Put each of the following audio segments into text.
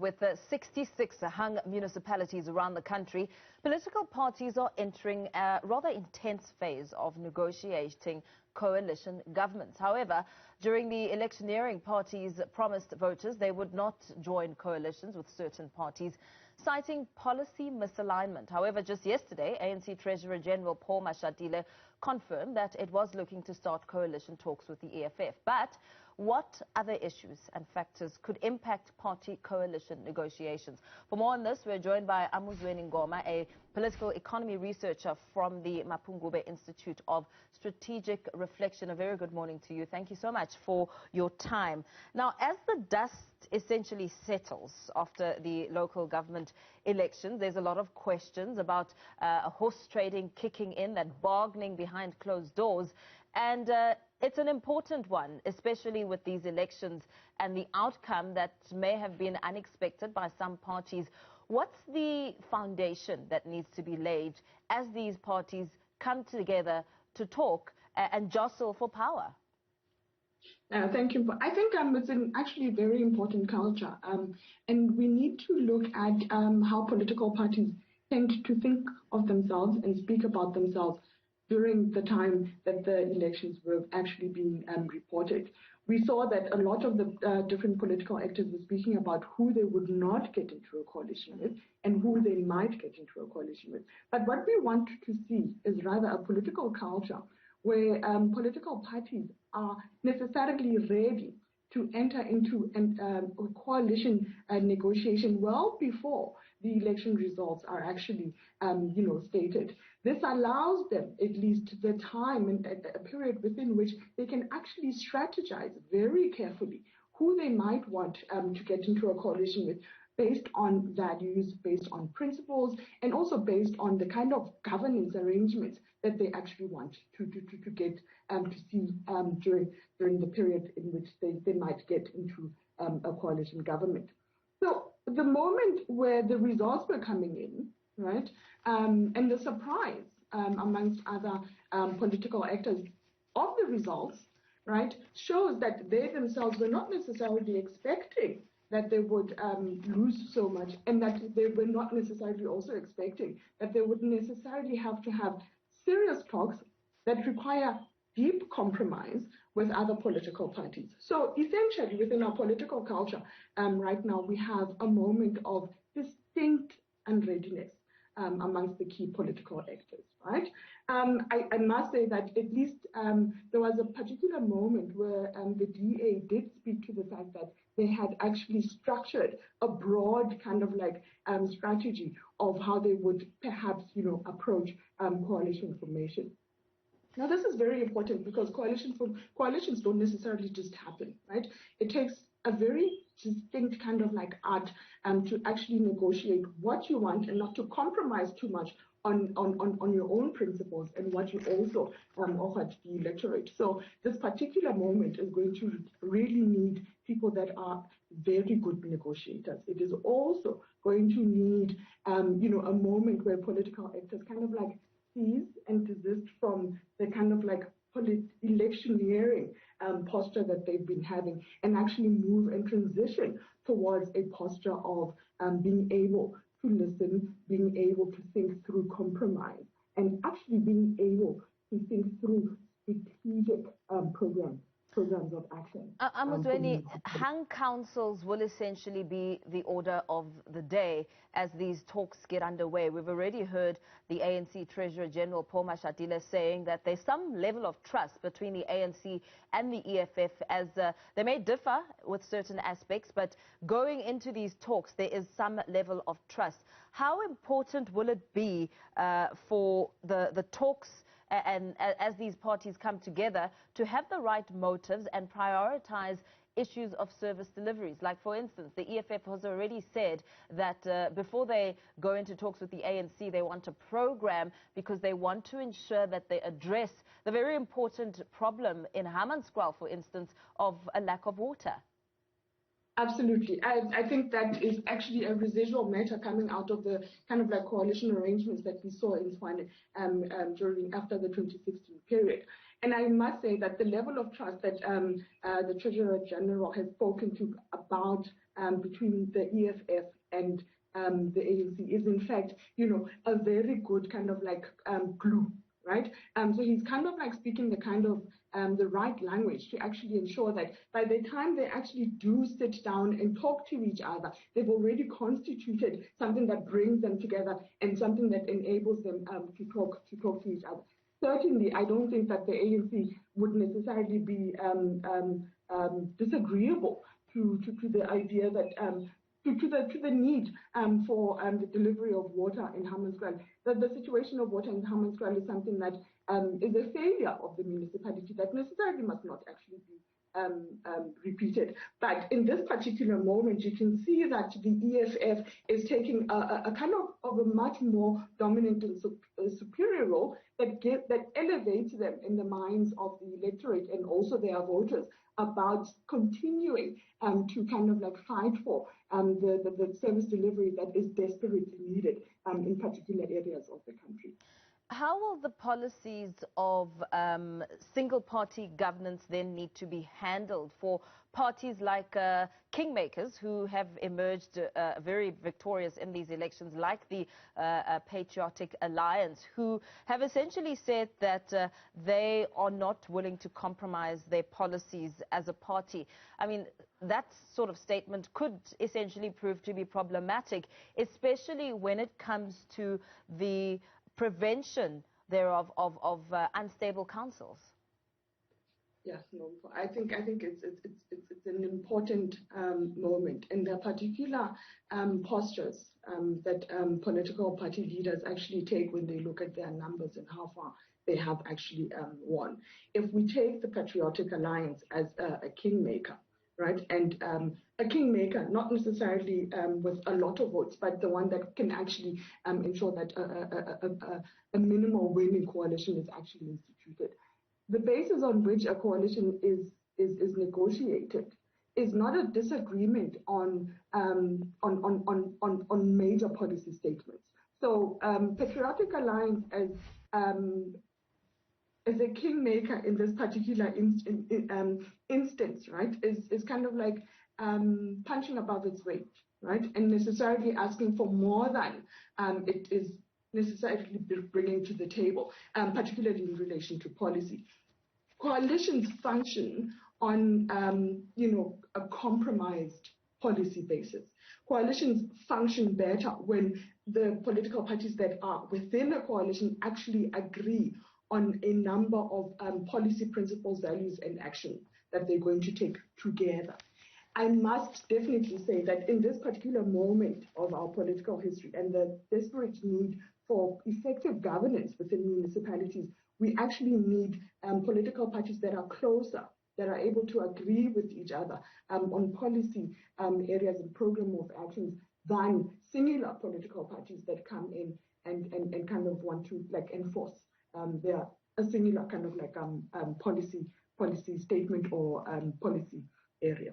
With 66 hung municipalities around the country, political parties are entering a rather intense phase of negotiating coalition governments. However, during the electioneering, parties promised voters they would not join coalitions with certain parties, citing policy misalignment. However, just yesterday, ANC Treasurer General Paul Mashatile confirmed that it was looking to start coalition talks with the EFF. But what other issues and factors could impact party coalition negotiations? For more on this, we're joined by Amuzweni Ngoma, a political economy researcher from the Mapungubwe Institute of Strategic Reflection. A very good morning to you. Thank you so much for your time. Now, as the dust essentially settles after the local government elections, there's a lot of questions about horse trading kicking in, that bargaining behind closed doors. And it's an important one, especially with these elections and the outcome that may have been unexpected by some parties. What's the foundation that needs to be laid as these parties come together to talk and jostle for power? Thank you. I think it's actually a very important culture, and we need to look at how political parties tend to think of themselves and speak about themselves during the time that the elections were actually being reported. We saw that a lot of the different political actors were speaking about who they would not get into a coalition with and who they might get into a coalition with. But what we want to see is rather a political culture where political parties are necessarily ready to enter into a coalition negotiation well before the election results are actually, stated. This allows them at least the time and a period within which they can actually strategize very carefully who they might want to get into a coalition with, based on values, based on principles, and also based on the kind of governance arrangements that they actually want to get to see during the period in which they might get into a coalition government. So the moment where the results were coming in, right, and the surprise amongst other political actors of the results, right, shows that they themselves were not necessarily expecting that they would lose so much, and that they were not necessarily also expecting that they would necessarily have to have serious talks that require deep compromise with other political parties. So essentially, within our political culture, right now we have a moment of distinct unreadiness amongst the key political actors, right? I must say that at least there was a particular moment where the DA did speak to the fact that they had actually structured a broad kind of strategy of how they would perhaps, approach coalition formation. Now, this is very important because coalitions don't necessarily just happen, right? It takes a very distinct kind of art to actually negotiate what you want and not to compromise too much on your own principles and what you also offer to the electorate. So this particular moment is going to really need people that are very good negotiators. It is also going to need, a moment where political actors kind of cease and desist from the kind of electioneering posture that they've been having, and actually move and transition towards a posture of being able to listen, being able to think through compromise, and actually being able to think through strategic programs of action. Amuzweni, hung councils will essentially be the order of the day as these talks get underway. We've already heard the ANC Treasurer General Paul Mashatile saying that there's some level of trust between the ANC and the EFF, as they may differ with certain aspects, but going into these talks, there is some level of trust. How important will it be for the talks and as these parties come together to have the right motives and prioritize issues of service deliveries? Like, for instance, the EFF has already said that before they go into talks with the ANC, they want a program because they want to ensure that they address the very important problem in Hammanskraal, for instance, of a lack of water. Absolutely. I think that is actually a residual matter coming out of the kind of coalition arrangements that we saw in Tshwane after the 2016 period. And I must say that the level of trust that the Treasurer General has spoken to about between the EFF and the ANC is in fact, a very good kind of like glue, right? So he's kind of like speaking the kind of the right language to actually ensure that by the time they actually do sit down and talk to each other, they've already constituted something that brings them together and something that enables them to talk to each other. Certainly, I don't think that the ANC would necessarily be disagreeable to the idea that to the need for the delivery of water in Hammanskraal. That the situation of water in Hammanskraal is something that is a failure of the municipality that necessarily must not actually be repeated. But in this particular moment, you can see that the EFF is taking a kind of a much more dominant and superior role that elevates them in the minds of the electorate and also their voters about continuing to kind of like fight for the service delivery that is desperately needed in particular areas of the country. How will the policies of single-party governance then need to be handled for parties like kingmakers who have emerged very victorious in these elections, like the Patriotic Alliance, who have essentially said that they are not willing to compromise their policies as a party? I mean, that sort of statement could essentially prove to be problematic, especially when it comes to the prevention thereof of unstable councils. Yes, no, I think it's an important moment, and the particular postures that political party leaders actually take when they look at their numbers and how far they have actually won. If we take the Patriotic Alliance as a kingmaker, right, and a kingmaker, not necessarily with a lot of votes, but the one that can actually ensure that a minimal winning coalition is actually instituted. The basis on which a coalition is negotiated is not a disagreement on major policy statements. So Patriotic Alliance as a kingmaker in this particular instance, right, is kind of like punching above its weight, right, and necessarily asking for more than it is necessarily bringing to the table, particularly in relation to policy. Coalitions function on, a compromised policy basis. Coalitions function better when the political parties that are within a coalition actually agree on a number of policy principles, values, and action that they're going to take together. I must definitely say that in this particular moment of our political history and the desperate need for effective governance within municipalities, we actually need political parties that are closer, that are able to agree with each other on policy areas and program of actions than similar political parties that come in and kind of want to like enforce a similar kind of like policy statement or policy area.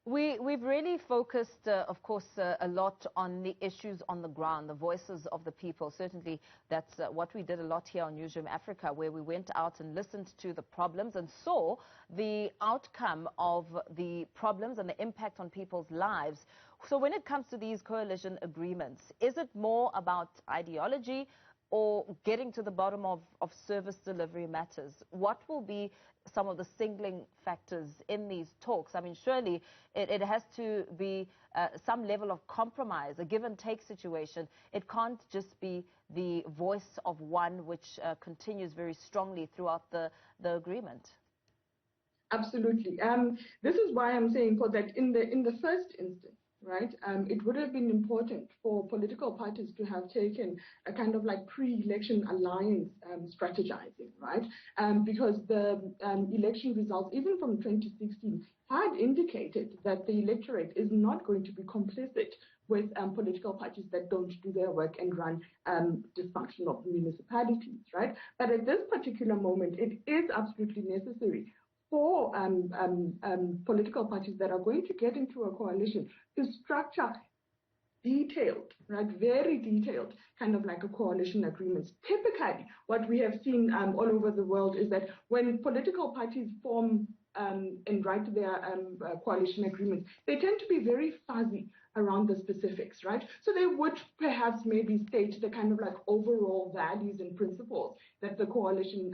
We've really focused, of course, a lot on the issues on the ground, the voices of the people. Certainly, that's what we did a lot here on Newzroom Afrika, where we went out and listened to the problems and saw the outcome of the problems and the impact on people's lives. So when it comes to these coalition agreements, is it more about ideology or getting to the bottom of service delivery matters? What will be some of the singling factors in these talks? I mean, surely it has to be some level of compromise, a give-and-take situation. It can't just be the voice of one which continues very strongly throughout the agreement. Absolutely. This is why I'm saying that in the first instance, right, it would have been important for political parties to have taken a kind of like pre-election alliance strategizing, right, because the election results, even from 2016, had indicated that the electorate is not going to be complicit with political parties that don't do their work and run dysfunctional municipalities, right? But at this particular moment, it is absolutely necessary for political parties that are going to get into a coalition to structure detailed, right, very detailed, kind of like a coalition agreements. Typically, what we have seen all over the world is that when political parties form and write their coalition agreements, they tend to be very fuzzy around the specifics, right? So they would perhaps maybe state the kind of like overall values and principles that the coalition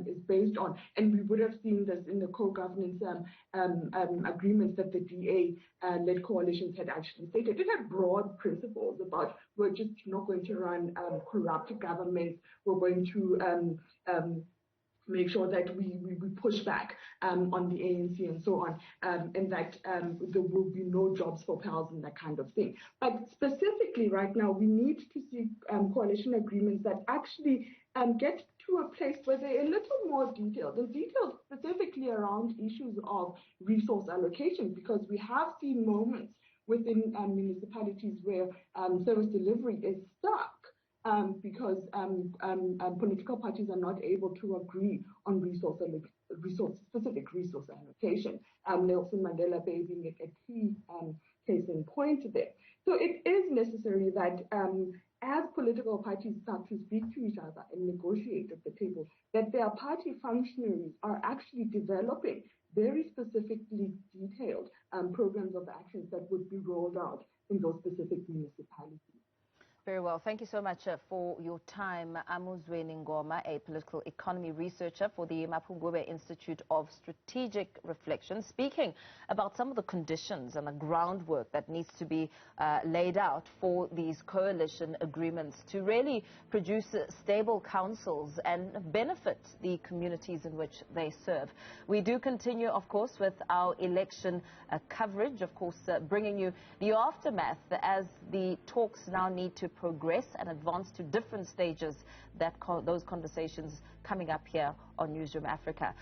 is based on. And we would have seen this in the co-governance agreements that the DA-led coalitions had actually stated. It had broad principles about we're just not going to run corrupt governments, we're going to make sure that we push back on the ANC and so on, and that there will be no jobs for pals and that kind of thing. But specifically right now, we need to see coalition agreements that actually get to a place where they're a little more detailed, and detailed specifically around issues of resource allocation, because we have seen moments within municipalities where service delivery is stuck. Because political parties are not able to agree on specific resource allocation. Nelson Mandela Bay being a key case in point there. So it is necessary that as political parties start to speak to each other and negotiate at the table, that their party functionaries are actually developing very specifically detailed programs of actions that would be rolled out in those specific municipalities. Very well. Thank you so much for your time. Amuzweni Ngoma, a political economy researcher for the Mapungubwe Institute of Strategic Reflection, speaking about some of the conditions and the groundwork that needs to be laid out for these coalition agreements to really produce stable councils and benefit the communities in which they serve. We do continue, of course, with our election coverage, of course, bringing you the aftermath as the talks now need to progress and advance to different stages, those conversations coming up here on Newzroom Afrika.